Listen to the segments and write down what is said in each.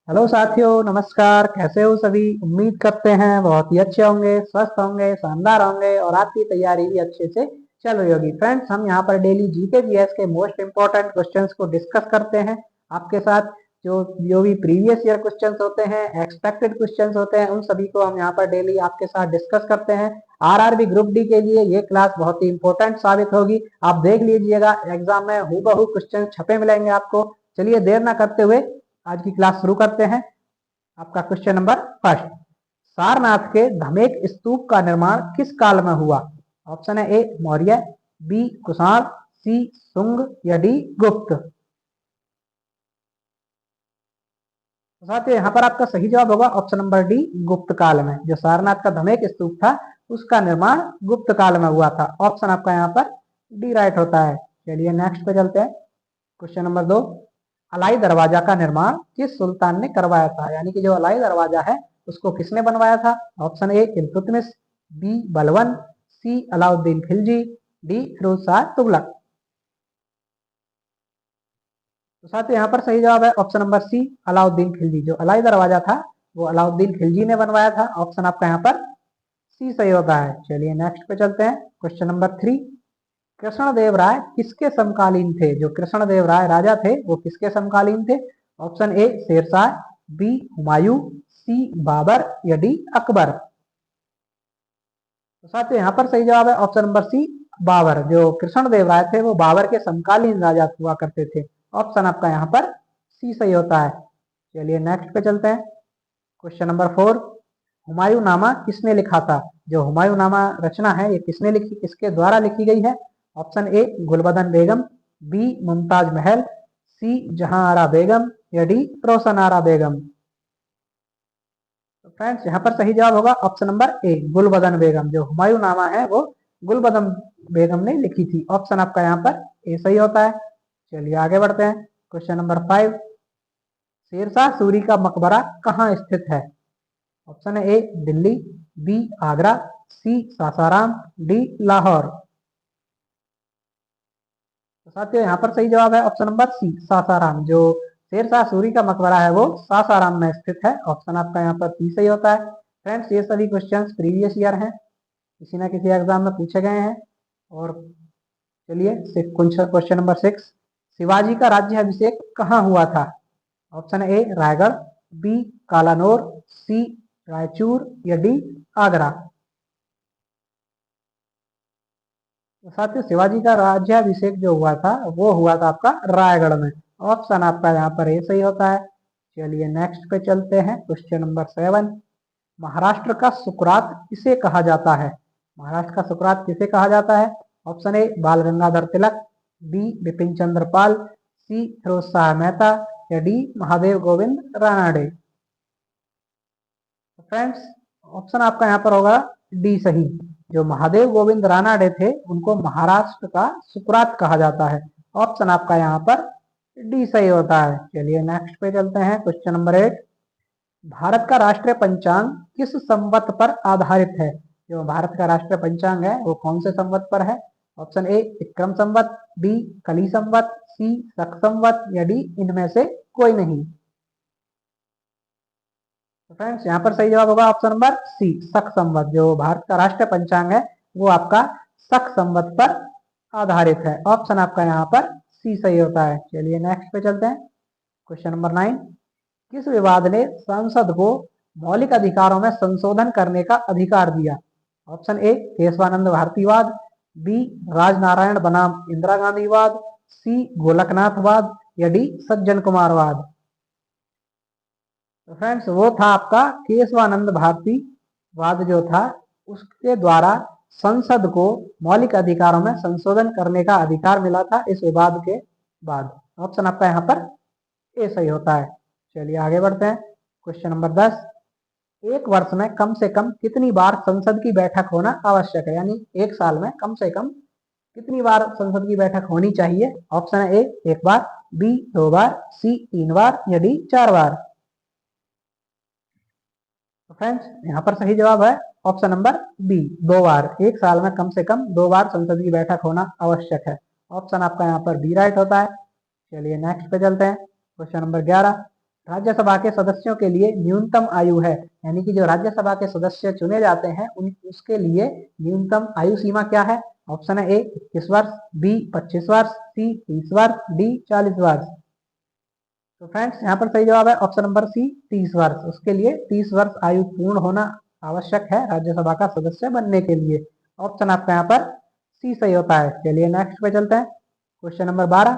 Hello साथियों, नमस्कार। कैसे हो सभी? उम्मीद करते हैं बहुत ही अच्छे होंगे, स्वस्थ होंगे, शानदार होंगे और आपकी तैयारी भी अच्छे से चल रही होगी। फ्रेंड्स, हम यहाँ पर डेली जीके जीएस के मोस्ट इंपॉर्टेंट क्वेश्चंस को डिस्कस करते हैं आपके साथ। जो जो भी प्रीवियस ईयर क्वेश्चंस होते हैं, एक्सपेक्टेड क्वेश्चंस होते हैं, उन सभी को हम यहाँ पर डेली आपके साथ डिस्कस करते हैं। आरआरबी ग्रुप डी के लिए ये क्लास बहुत ही इंपॉर्टेंट साबित होगी। आप देख लीजिएगा, एग्जाम में हूबहू क्वेश्चन छपे मिलेंगे आपको। चलिए देर ना करते हुए आज की क्लास शुरू करते हैं। आपका क्वेश्चन नंबर फर्स्ट, सारनाथ के धमेक स्तूप का निर्माण किस काल में हुआ? ऑप्शन है ए मौर्य, बी कुषाण, सी शुंग या डी गुप्त। तो साथियों, यहाँ पर आपका सही जवाब होगा ऑप्शन नंबर डी, गुप्त काल में। जो सारनाथ का धमेक स्तूप था उसका निर्माण गुप्त काल में हुआ था। ऑप्शन आपका यहाँ पर डी राइट होता है। चलिए नेक्स्ट पे चलते हैं। क्वेश्चन नंबर दो, अलाई दरवाजा का निर्माण किस सुल्तान ने करवाया था? यानी कि जो अलाई दरवाजा है उसको किसने बनवाया था? ऑप्शन ए Iltutmish, B Balban, C Alauddin Khilji, D Firoz Shah Tughlaq. तो साथियों, यहाँ पर सही जवाब है option number C, Alauddin Khilji. जो अलाई दरवाजा था वो अलाउद्दीन खिलजी ने बनवाया था। ऑप्शन आपका यहाँ पर सी सही होता है। चलिए नेक्स्ट पे चलते हैं। क्वेश्चन नंबर थ्री, कृष्णदेव राय किसके समकालीन थे? जो कृष्णदेव राय राजा थे वो किसके समकालीन थे? Option A Sher Shah, B Humayun, C Babur या डी अकबर। तो साथियों, यहाँ पर सही जवाब है ऑप्शन नंबर सी, बाबर। जो कृष्णदेव राय थे वो बाबर के समकालीन राजा हुआ करते थे। ऑप्शन आपका यहाँ पर सी सही होता है। चलिए नेक्स्ट पे चलते हैं। क्वेश्चन नंबर फोर, हुमायूं नामा किसने लिखा था? जो हुमायूं नामा रचना है ये किसने लिखी, किसके द्वारा लिखी गई है? Option A Gulbadan Begum, B Mumtaz Mahal, C जहां आरा बेगम या डी रोशन आरा बेगम। तो फ्रेंड्स, यहाँ पर सही जवाब होगा ऑप्शन नंबर ए, गुलबदन बेगम। जो हुमायूं नामा है वो गुलबदन बेगम ने लिखी थी। ऑप्शन आपका यहाँ पर ए सही होता है। चलिए आगे बढ़ते हैं। Question number five, Sher Shah का मकबरा कहाँ स्थित है? ऑप्शन है A Delhi, B Agra, C Sasaram, D Lahore. तो साथियों, यहाँ पर सही जवाब है ऑप्शन नंबर सी, सासाराम। जो शेरशाह सूरी का मकबरा है वो सासाराम में स्थित है। ऑप्शन आपका यहाँ पर सी सही होता है। फ्रेंड्स, ये सभी क्वेश्चंस प्रीवियस ईयर हैं, किसी ना किसी एग्जाम में पूछे गए हैं। और चलिए क्वेश्चन नंबर सिक्स, शिवाजी का राज्य अभिषेक कहाँ हुआ था? Option A Raigad, B Kalanaur, C Raichur या डी आगरा। तो साथियों, शिवाजी का राज्याभिषेक जो हुआ था वो हुआ था आपका रायगढ़ में। ऑप्शन आपका यहाँ पर ए सही होता है। चलिए नेक्स्ट पे चलते हैं। क्वेश्चन नंबर सेवन, महाराष्ट्र का सुकरात किसे कहा जाता है? महाराष्ट्र का सुकरात किसे कहा जाता है? ऑप्शन ए बाल गंगाधर तिलक, बी बिपिन चंद्र पाल, सी फिरोज शाह मेहता या D Mahadev Govind Ranade. Friends, option आपका यहाँ पर होगा डी सही। जो महादेव गोविंद रानाडे थे उनको महाराष्ट्र का सुकरात कहा जाता है। ऑप्शन आपका यहाँ पर डी सही होता है। चलिए नेक्स्ट पे चलते हैं। क्वेश्चन नंबर एट, भारत का राष्ट्रीय पंचांग किस संवत पर आधारित है? जो भारत का राष्ट्रीय पंचांग है वो कौन से संवत पर है? Option A Vikram Samvat, B Kali Samvat, सी शक संवत या डी इनमें से कोई नहीं। तो फ्रेंड्स, यहाँ पर सही जवाब होगा ऑप्शन नंबर सी, शक संवत। जो भारत का राष्ट्रीय पंचांग है वो आपका शक संवत पर आधारित है। ऑप्शन आपका यहाँ पर सी सही होता है। चलिए नेक्स्ट पे चलते हैं। क्वेश्चन नंबर नाइन, किस विवाद ने संसद को मौलिक अधिकारों में संशोधन करने का अधिकार दिया? ऑप्शन ए केशवानंद भारतीवाद, बी राजनारायण बनाम इंदिरा गांधीवाद, सी गोलकनाथवाद या डी सज्जन कुमारवाद। तो फ्रेंड्स, वो था आपका केशवानंद भारती वाद जो था, उसके द्वारा संसद को मौलिक अधिकारों में संशोधन करने का अधिकार मिला था इस विवाद के बाद। ऑप्शन आपका यहाँ पर ए सही होता है। चलिए आगे बढ़ते हैं। क्वेश्चन नंबर 10, एक वर्ष में कम से कम कितनी बार संसद की बैठक होना आवश्यक है? यानी एक साल में कम से कम कितनी बार संसद की बैठक होनी चाहिए? ऑप्शन है ए एक बार, बी दो बार, सी तीन बार या डी चार बार। तो फ्रेंड्स, यहाँ पर सही जवाब है ऑप्शन नंबर बी, दो बार। एक साल में कम से कम दो बार संसद की बैठक होना आवश्यक है। ऑप्शन आपका यहाँ पर बी राइट होता है। चलिए नेक्स्ट पे चलते हैं। क्वेश्चन नंबर 11, राज्यसभा के सदस्यों के लिए न्यूनतम आयु है, यानी कि जो राज्यसभा के सदस्य चुने जाते हैं उसके लिए न्यूनतम आयु सीमा क्या है? ऑप्शन है ए 21 वर्ष, बी 25 वर्ष, सी 30 वर्ष, डी 40 वर्ष। तो फ्रेंड्स यहाँ पर सही जवाब है ऑप्शन नंबर सी 30 वर्ष। उसके लिए 30 वर्ष आयु पूर्ण होना आवश्यक है राज्यसभा का सदस्य बनने के लिए। ऑप्शन आपका यहाँ पर सी सही होता है। चलिए नेक्स्ट पे चलते हैं। क्वेश्चन नंबर 12,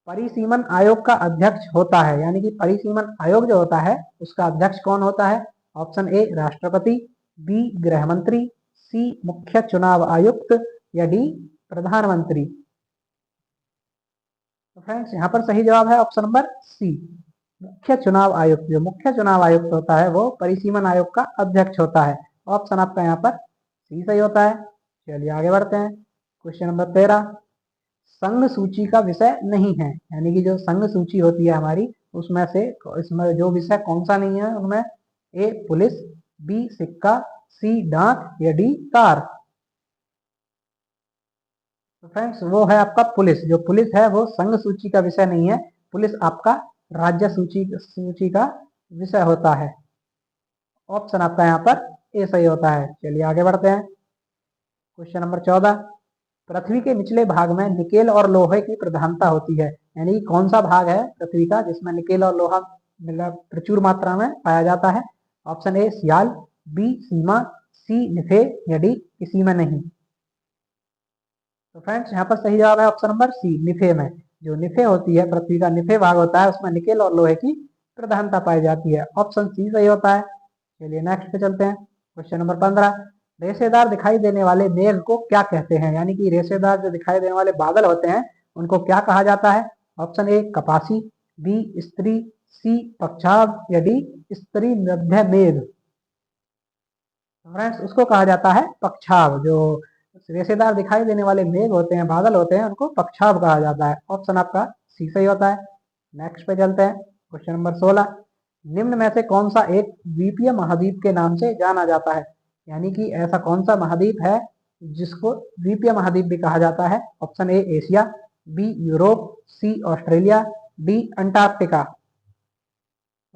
परिसीमन आयोग का अध्यक्ष होता है, यानी कि परिसीमन आयोग जो होता है उसका अध्यक्ष कौन होता है? ऑप्शन ए राष्ट्रपति, बी गृह मंत्री, सी मुख्य चुनाव आयुक्त या डी प्रधानमंत्री। तो फ्रेंड्स यहाँ पर सही जवाब है ऑप्शन नंबर सी मुख्य चुनाव आयुक्त। जो मुख्य चुनाव आयुक्त होता है वो परिसीमन आयोग का अध्यक्ष होता है। ऑप्शन आपका यहाँ पर सी सही होता है। चलिए आगे बढ़ते हैं। क्वेश्चन नंबर 13, संघ सूची का विषय नहीं है, यानी कि जो संघ सूची होती है हमारी उसमें से इसमें जो विषय कौन सा नहीं है उनमें? ए पुलिस, बी सिक्का, सी डाक या डी तार। तो फ्रेंड्स वो है आपका पुलिस। जो पुलिस है वो संघ सूची का विषय नहीं है, पुलिस आपका राज्य सूची का विषय होता है। ऑप्शन आपका यहाँ पर ए सही होता है। चलिए आगे बढ़ते हैं। क्वेश्चन नंबर 14, पृथ्वी के निचले भाग में निकेल और लोहे की प्रधानता होती है, यानी कि कौन सा भाग है पृथ्वी का जिसमें निकेल और लोहा प्रचुर मात्रा में पाया जाता है? ऑप्शन ए सियाल, बी सीमा, सी निफे या डी किसी में नहीं। तो फ्रेंड्स यहाँ पर सही जवाब है ऑप्शन नंबर सी निफे में। जो निफे होती है पृथ्वी का निफे भाग होता है उसमें निकेल और लोहे की प्रधानता पाई जाती है। ऑप्शन सी सही होता है। चलिए नेक्स्ट पे चलते हैं। क्वेश्चन नंबर 15, रेशेदार दिखाई देने वाले मेघ को क्या कहते हैं, यानी कि रेशेदार जो दिखाई देने वाले बादल होते हैं उनको क्या कहा जाता है? ऑप्शन ए कपासी, बी स्त्री, सी पक्षाभ या डी स्त्री मध्य मेघ। फ्रेंड्स उसको कहा जाता है पक्षाभ। जो रेशेदार दिखाई देने वाले मेघ होते हैं, बादल होते हैं, उनको पक्षाभ कहा जाता है। ऑप्शन आपका सी सही होता है। नेक्स्ट पे चलते हैं। क्वेश्चन नंबर 16, निम्न में से कौन सा एक द्वीपीय महाद्वीप के नाम से जाना जाता है, यानी कि ऐसा कौन सा महाद्वीप है जिसको द्वीपीय महाद्वीप भी कहा जाता है? Option A Asia, B Europe, C Australia, D Antarctica.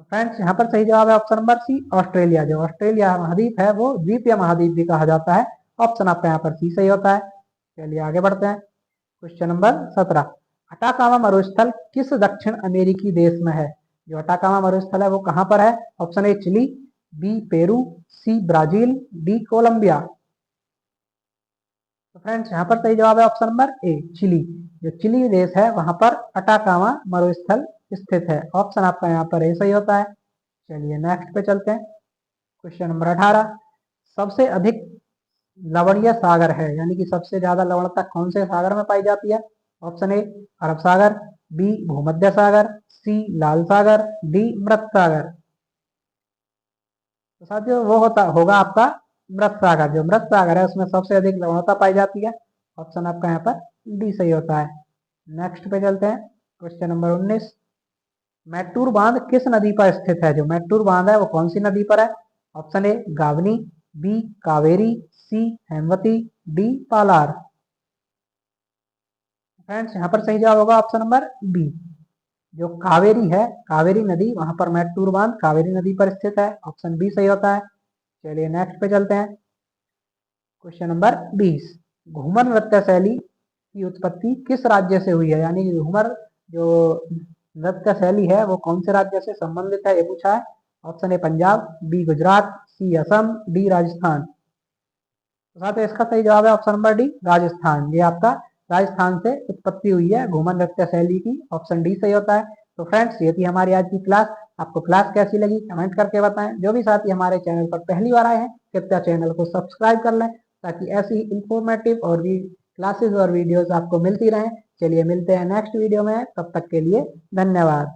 Friends यहाँ पर सही जवाब है ऑप्शन नंबर सी ऑस्ट्रेलिया। जो ऑस्ट्रेलिया महाद्वीप है वो द्वीपीय महाद्वीप भी कहा जाता है। ऑप्शन आपका यहाँ पर सी सही होता है। चलिए आगे बढ़ते हैं। क्वेश्चन नंबर 17, अटाकामा मरुस्थल किस दक्षिण अमेरिकी देश में है? जो अटाकामा मरुस्थल है वो कहाँ पर है? Option A Chile, B Peru, C Brazil, D Colombia. तो फ्रेंड्स यहाँ पर सही जवाब है ऑप्शन नंबर ए चिली। जो चिली देश है वहां पर अटाकामा मरुस्थल स्थित है। ऑप्शन आपका यहाँ पर ए सही होता है। चलिए नेक्स्ट पे चलते हैं। क्वेश्चन नंबर 18, सबसे अधिक लवणीय सागर है, यानी कि सबसे ज्यादा लवणता कौन से सागर में पाई जाती है? ऑप्शन ए अरब सागर, बी भूमध्य सागर, सी लाल सागर, डी मृत सागर। तो साथियों वो होगा आपका मृत सागर। जो मृत सागर है उसमें सबसे अधिक लवणता पाई जाती है। ऑप्शन आपका यहाँ पर डी सही होता है। नेक्स्ट पे चलते हैं। क्वेश्चन नंबर 19, मैटूर बांध किस नदी पर स्थित है? जो मैटूर बांध है वो कौन सी नदी पर है? Option A Gavani, B Kaveri, C Hemavati, D Palar. Friends यहाँ पर सही जवाब होगा ऑप्शन नंबर बी। जो कावेरी है, कावेरी नदी, वहां पर मैटूर बांध कावेरी नदी पर स्थित है। ऑप्शन बी सही होता है। चलिए नेक्स्ट पे चलते हैं। क्वेश्चन नंबर 20, घूमर नृत्य शैली की उत्पत्ति किस राज्य से हुई है, यानी कि घूमर जो नृत्य शैली है वो कौन से राज्य से संबंधित है ये पूछा है। Option A Punjab, B Gujarat, C Assam, D Rajasthan. तो साथ ही इसका सही जवाब है ऑप्शन नंबर डी राजस्थान। ये आपका राजस्थान से उत्पत्ति हुई है घूमर नृत्य शैली की। ऑप्शन डी सही होता है। तो फ्रेंड्स ये थी हमारी आज की क्लास। आपको क्लास कैसी लगी कमेंट करके बताएं। जो भी साथी हमारे चैनल पर पहली बार आए हैं कृपया चैनल को सब्सक्राइब कर लें ताकि ऐसी इंफॉर्मेटिव और भी क्लासेस और वीडियोस आपको मिलती रहें। चलिए मिलते हैं नेक्स्ट वीडियो में, तब तक के लिए धन्यवाद।